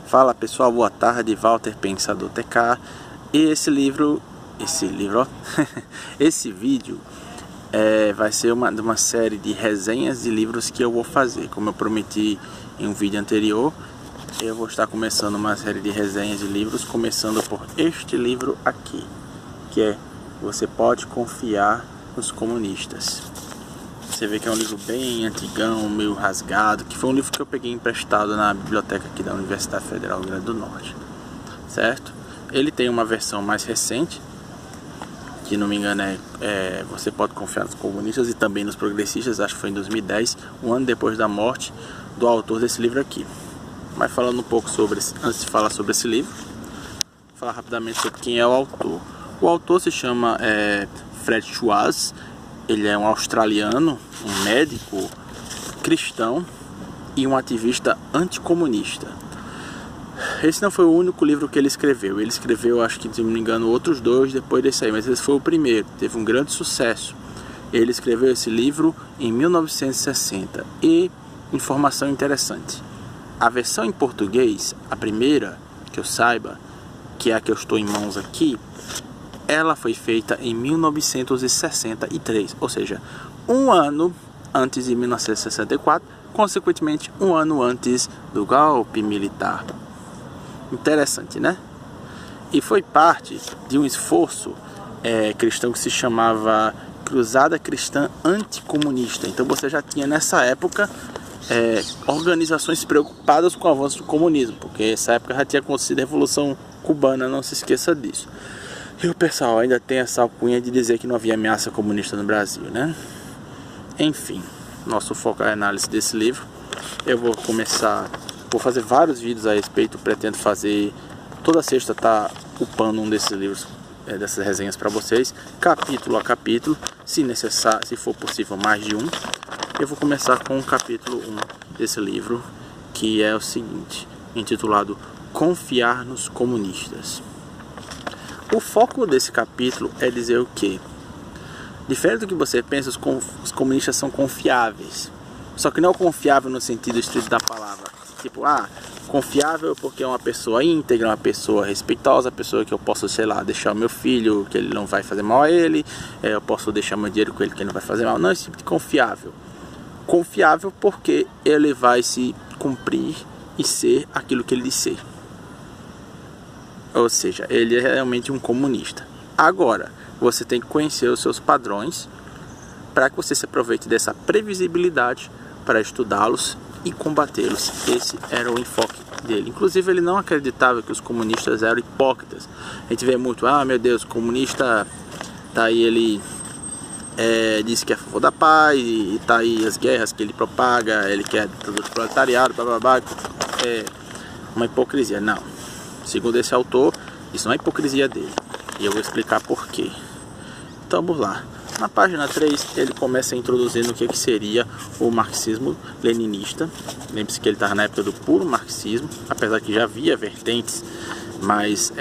Fala pessoal, boa tarde, Walter Pensador TK. E esse vídeo vai ser uma série de resenhas de livros que eu vou fazer. Como eu prometi em um vídeo anterior, eu vou estar começando uma série de resenhas de livros, começando por este livro aqui, que é Você Pode Confiar nos Comunistas. Você vê que é um livro bem antigão, meio rasgado, que foi um livro que eu peguei emprestado na biblioteca aqui da Universidade Federal do Rio Grande do Norte, certo? Ele tem uma versão mais recente, que não me engano Você Pode Confiar nos Comunistas e também nos Progressistas, acho que foi em 2010, um ano depois da morte do autor desse livro aqui. Mas falando um pouco antes de falar sobre esse livro, vou falar rapidamente sobre quem é o autor. O autor se chama Fred Schwartz. Ele é um australiano, um médico cristão e um ativista anticomunista. Esse não foi o único livro que ele escreveu. Ele escreveu, acho que, se não me engano, outros dois depois desse aí, mas esse foi o primeiro, teve um grande sucesso. Ele escreveu esse livro em 1960. E, informação interessante, a versão em português, a primeira que eu saiba, que é a que eu estou em mãos aqui, ela foi feita em 1963, ou seja, um ano antes de 1964, consequentemente um ano antes do golpe militar. Interessante, né? E foi parte de um esforço cristão que se chamava Cruzada Cristã Anticomunista. Então você já tinha nessa época organizações preocupadas com o avanço do comunismo, porque nessa época já tinha acontecido a Revolução Cubana, não se esqueça disso. E o pessoal ainda tem essa alcunha de dizer que não havia ameaça comunista no Brasil, né? Enfim, nosso foco é a análise desse livro. Eu vou fazer vários vídeos a respeito, pretendo fazer, toda sexta tá upando um desses livros, dessas resenhas para vocês, capítulo a capítulo, se necessário, se for possível mais de um. Eu vou começar com o capítulo 1 desse livro, que é o seguinte, intitulado Confiar nos Comunistas. O foco desse capítulo é dizer o que? Diferente do que você pensa, os comunistas são confiáveis. Só que não confiável no sentido estrito da palavra. Tipo, confiável porque é uma pessoa íntegra, uma pessoa respeitosa, uma pessoa que eu posso, sei lá, deixar o meu filho, que ele não vai fazer mal a ele, eu posso deixar meu dinheiro com ele, que ele não vai fazer mal. Não, esse tipo de confiável. Confiável porque ele vai se cumprir e ser aquilo que ele diz ser. Ou seja, ele é realmente um comunista. Agora, você tem que conhecer os seus padrões para que você se aproveite dessa previsibilidade para estudá-los e combatê-los. Esse era o enfoque dele. Inclusive, ele não acreditava que os comunistas eram hipócritas. A gente vê muito, meu Deus, o comunista tá aí, ele diz que é a favor da paz, e tá aí as guerras que ele propaga, ele quer do proletariado, blá blá blá. É uma hipocrisia. Não. Segundo esse autor, isso não é hipocrisia dele. E eu vou explicar por quê. Então vamos lá. Na página 3, ele começa introduzindo o que seria o marxismo leninista. Lembre-se que ele estava na época do puro marxismo, apesar que já havia vertentes mais,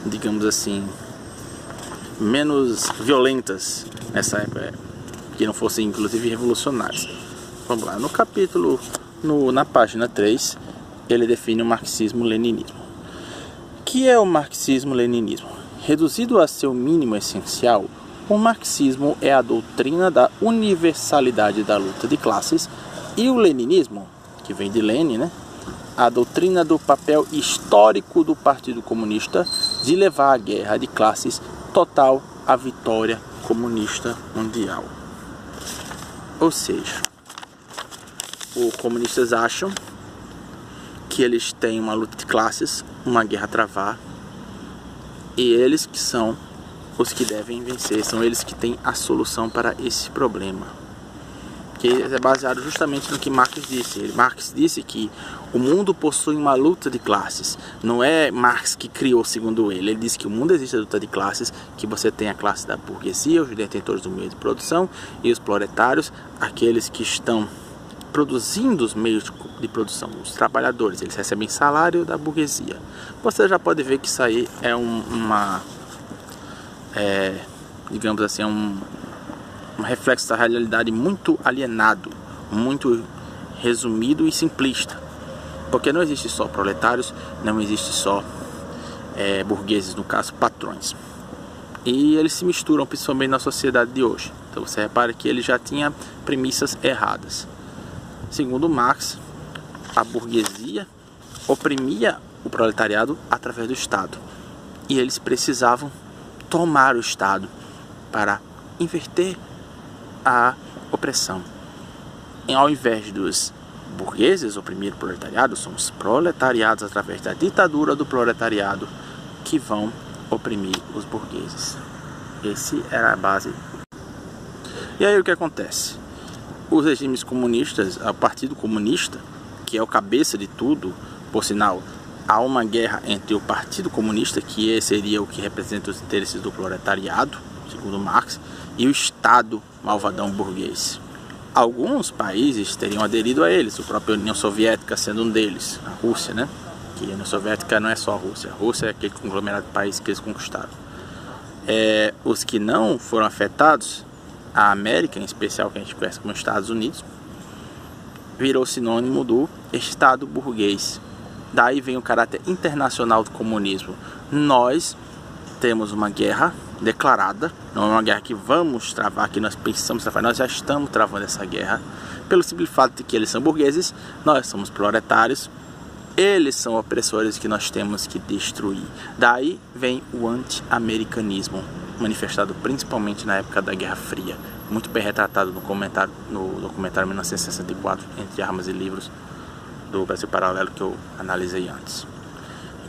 digamos assim, menos violentas nessa época, que não fossem inclusive revolucionárias. Vamos lá. No capítulo, na página 3, ele define o marxismo-leninismo. O que é o marxismo-leninismo? Reduzido a seu mínimo essencial, o marxismo é a doutrina da universalidade da luta de classes, e o leninismo, que vem de Lenin, né? A doutrina do papel histórico do Partido Comunista de levar a guerra de classes total à vitória comunista mundial. Ou seja, os comunistas acham que eles têm uma luta de classes, uma guerra a travar, e eles que são os que devem vencer, são eles que têm a solução para esse problema, que é baseado justamente no que Marx disse. Marx disse que o mundo possui uma luta de classes. Não é Marx que criou, segundo ele. Ele disse que o mundo existe a luta de classes, que você tem a classe da burguesia, os detentores do meio de produção, e os proletários, aqueles que estão produzindo os meios de produção, os trabalhadores, eles recebem salário da burguesia. Você já pode ver que isso aí é digamos assim, um reflexo da realidade muito alienado, muito resumido e simplista. Porque não existe só proletários, não existe só burgueses, no caso, patrões. E eles se misturam principalmente na sociedade de hoje. Então você repara que ele já tinha premissas erradas. Segundo Marx, a burguesia oprimia o proletariado através do Estado. E eles precisavam tomar o Estado para inverter a opressão. E ao invés dos burgueses oprimir o proletariado, são os proletariados através da ditadura do proletariado que vão oprimir os burgueses. Esse era a base. E aí o que acontece? Os regimes comunistas, o Partido Comunista, que é o cabeça de tudo, por sinal, há uma guerra entre o Partido Comunista, que seria o que representa os interesses do proletariado, segundo Marx, e o Estado malvadão burguês. Alguns países teriam aderido a eles, a própria União Soviética sendo um deles, a Rússia, né? Que a União Soviética não é só a Rússia é aquele conglomerado de países que eles conquistaram. Os que não foram afetados, a América em especial, que a gente conhece como Estados Unidos, virou sinônimo do Estado burguês. Daí vem o caráter internacional do comunismo. Nós temos uma guerra declarada, não é uma guerra que vamos travar, que nós pensamos travar, nós já estamos travando essa guerra, pelo simples fato de que eles são burgueses, nós somos proletários, eles são opressores que nós temos que destruir. Daí vem o anti-americanismo, manifestado principalmente na época da Guerra Fria, muito bem retratado no documentário 1964, Entre Armas e Livros, do Brasil Paralelo, que eu analisei antes.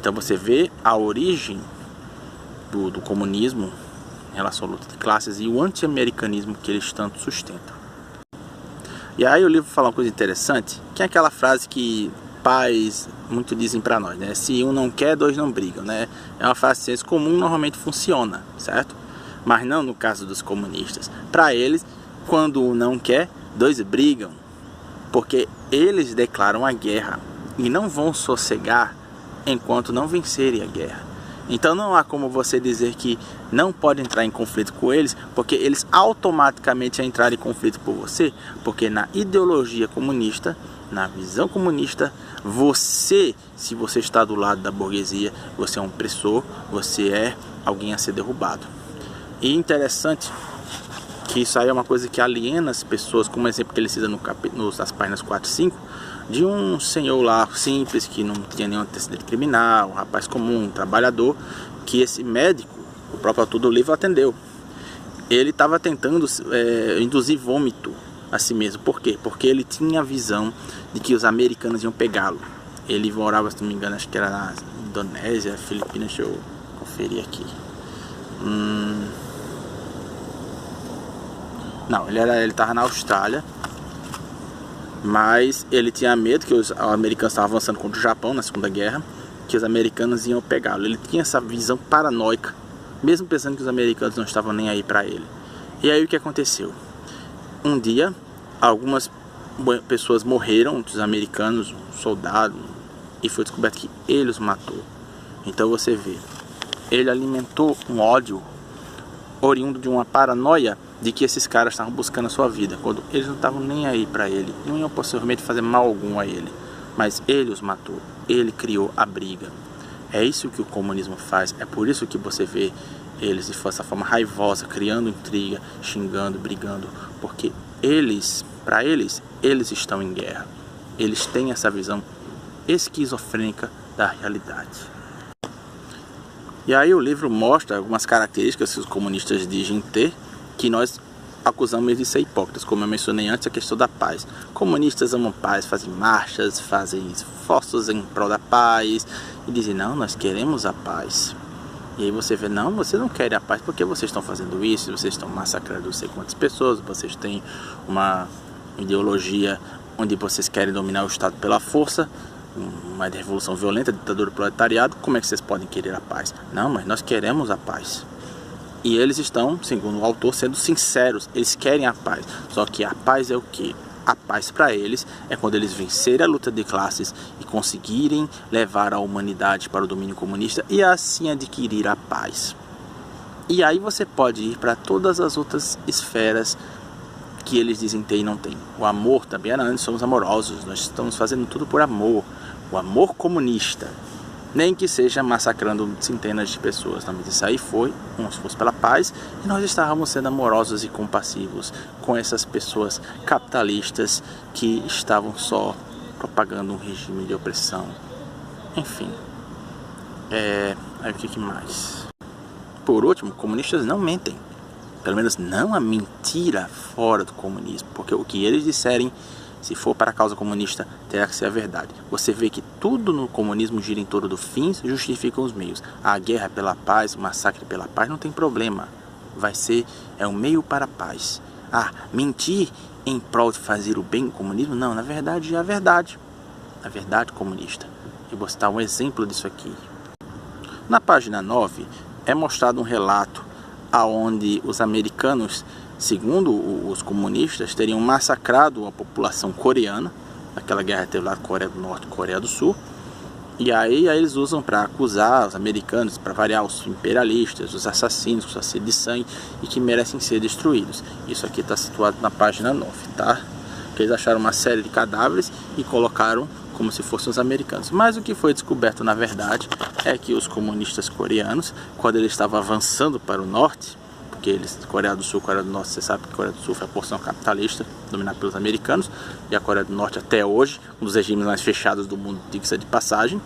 Então você vê a origem do comunismo em relação à luta de classes e o anti-americanismo que eles tanto sustentam. E aí o livro fala uma coisa interessante, que é aquela frase que pais muito dizem para nós, né? Se um não quer, dois não brigam, né? É uma frase de senso comum, normalmente funciona, certo? Mas não no caso dos comunistas. Para eles, quando um não quer, dois brigam, porque eles declaram a guerra e não vão sossegar enquanto não vencerem a guerra. Então não há como você dizer que não pode entrar em conflito com eles, porque eles automaticamente vão entrar em conflito por você, porque na ideologia comunista, na visão comunista, se você está do lado da burguesia, você é um opressor, você é alguém a ser derrubado. E interessante que isso aí é uma coisa que aliena as pessoas, como exemplo que ele cita nas páginas 4 e 5, de um senhor lá simples, que não tinha nenhum antecedente criminal, um rapaz comum, um trabalhador, que esse médico, o próprio autor do livro, atendeu. Ele estava tentando induzir vômito a si mesmo. Por quê? Porque ele tinha a visão de que os americanos iam pegá-lo. Ele morava, se não me engano, acho que era na Indonésia, Filipinas, deixa eu conferir aqui. Não, ele estava na Austrália, mas ele tinha medo que os americanos estavam avançando contra o Japão na Segunda Guerra, que os americanos iam pegá-lo. Ele tinha essa visão paranoica, mesmo pensando que os americanos não estavam nem aí para ele. E aí o que aconteceu? Um dia, algumas pessoas morreram, dos americanos, um soldado, e foi descoberto que ele os matou. Então você vê, ele alimentou um ódio oriundo de uma paranoia de que esses caras estavam buscando a sua vida, quando eles não estavam nem aí para ele, não iam possivelmente fazer mal algum a ele, mas ele os matou, ele criou a briga. É isso que o comunismo faz, é por isso que você vê eles de essa forma raivosa, criando intriga, xingando, brigando, porque para eles estão em guerra, eles têm essa visão esquizofrênica da realidade. E aí o livro mostra algumas características que os comunistas dizem ter, que nós acusamos eles de ser hipócritas, como eu mencionei antes, a questão da paz. Comunistas amam paz, fazem marchas, fazem esforços em prol da paz, e dizem, não, nós queremos a paz. E aí você vê, não, vocês não querem a paz, porque vocês estão fazendo isso, vocês estão massacrando não sei quantas pessoas, vocês têm uma ideologia onde vocês querem dominar o Estado pela força, uma revolução violenta, ditadura do proletariado, como é que vocês podem querer a paz? Não, mas nós queremos a paz. E eles estão, segundo o autor, sendo sinceros, eles querem a paz. Só que a paz é o quê? A paz para eles é quando eles vencerem a luta de classes e conseguirem levar a humanidade para o domínio comunista e assim adquirir a paz. E aí você pode ir para todas as outras esferas que eles dizem ter e não tem. O amor também, nós somos amorosos, nós estamos fazendo tudo por amor. o amor comunista, nem que seja massacrando centenas de pessoas. Não, mas isso aí foi um esforço pela paz, e nós estávamos sendo amorosos e compassivos com essas pessoas capitalistas que estavam só propagando um regime de opressão. Enfim, aí o que mais? Por último, comunistas não mentem. Pelo menos não a mentira fora do comunismo, porque o que eles disserem, se for para a causa comunista, terá que ser a verdade. Você vê que tudo no comunismo gira em torno do fins, justificam os meios. A guerra pela paz, o massacre pela paz, não tem problema. É um meio para a paz. Mentir em prol de fazer o bem no comunismo? Não, na verdade é a verdade. A verdade comunista. Eu vou citar um exemplo disso aqui. Na página 9 é mostrado um relato aonde os americanos, segundo os comunistas, teriam massacrado a população coreana. Naquela guerra teve lá Coreia do Norte e Coreia do Sul. E aí eles usam para acusar os americanos, para variar, os imperialistas, os assassinos, com sede de sangue e que merecem ser destruídos. Isso aqui está situado na página 9, tá? Que eles acharam uma série de cadáveres e colocaram como se fossem os americanos. Mas o que foi descoberto, na verdade, é que os comunistas coreanos, quando eles estavam avançando para o norte, porque eles, Coreia do Sul, Coreia do Norte, você sabe que a Coreia do Sul foi a porção capitalista dominada pelos americanos, e a Coreia do Norte até hoje, um dos regimes mais fechados do mundo, diga-se de passagem,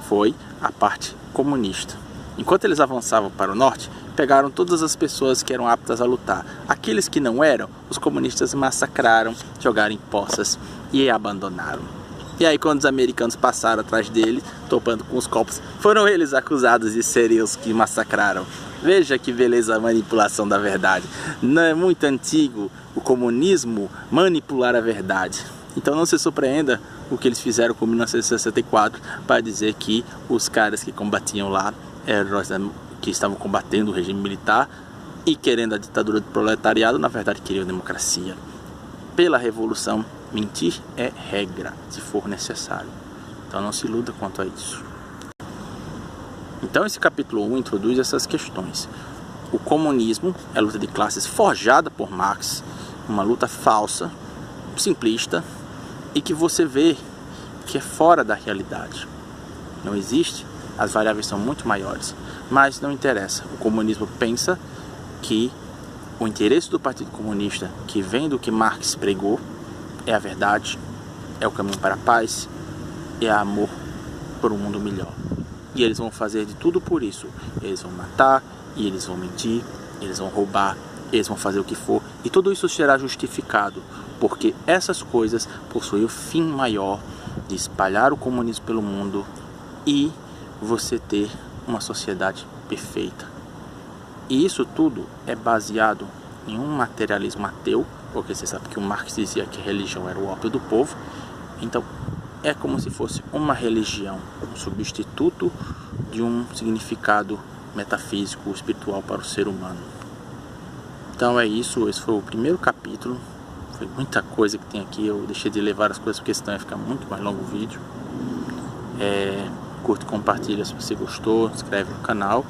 foi a parte comunista. Enquanto eles avançavam para o norte, pegaram todas as pessoas que eram aptas a lutar. Aqueles que não eram, os comunistas massacraram, jogaram em poças e abandonaram. E aí quando os americanos passaram atrás deles, topando com os copos, foram eles acusados de serem os que massacraram. Veja que beleza a manipulação da verdade. Não é muito antigo o comunismo manipular a verdade. Então não se surpreenda o que eles fizeram com 1964 para dizer que os caras que combatiam lá eram heróis que estavam combatendo o regime militar e querendo a ditadura do proletariado, na verdade queriam democracia. Pela revolução, mentir é regra, se for necessário. Então não se iluda quanto a isso. Então esse capítulo 1 introduz essas questões. O comunismo é a luta de classes forjada por Marx, uma luta falsa, simplista, e que você vê que é fora da realidade. Não existe, as variáveis são muito maiores, mas não interessa. O comunismo pensa que o interesse do Partido Comunista, que vem do que Marx pregou, é a verdade, é o caminho para a paz, é amor por um mundo melhor. E eles vão fazer de tudo por isso. Eles vão matar, e eles vão mentir, eles vão roubar, eles vão fazer o que for. E tudo isso será justificado, porque essas coisas possuem o fim maior de espalhar o comunismo pelo mundo e você ter uma sociedade perfeita. E isso tudo é baseado em um materialismo ateu, porque você sabe que o Marx dizia que a religião era o ópio do povo. Então é como se fosse uma religião, um substituto de um significado metafísico, espiritual para o ser humano. Então é isso, esse foi o primeiro capítulo. Foi muita coisa que tem aqui, eu deixei de levar as coisas porque senão ia ficar muito mais longo o vídeo. Curte e compartilha se você gostou, se inscreve no canal.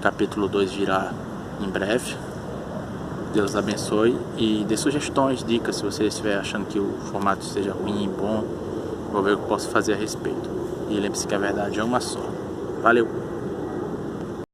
Capítulo 2 virá em breve. Deus abençoe e dê sugestões, dicas, se você estiver achando que o formato esteja ruim, bom, vou ver o que posso fazer a respeito. E lembre-se que a verdade é uma só. Valeu!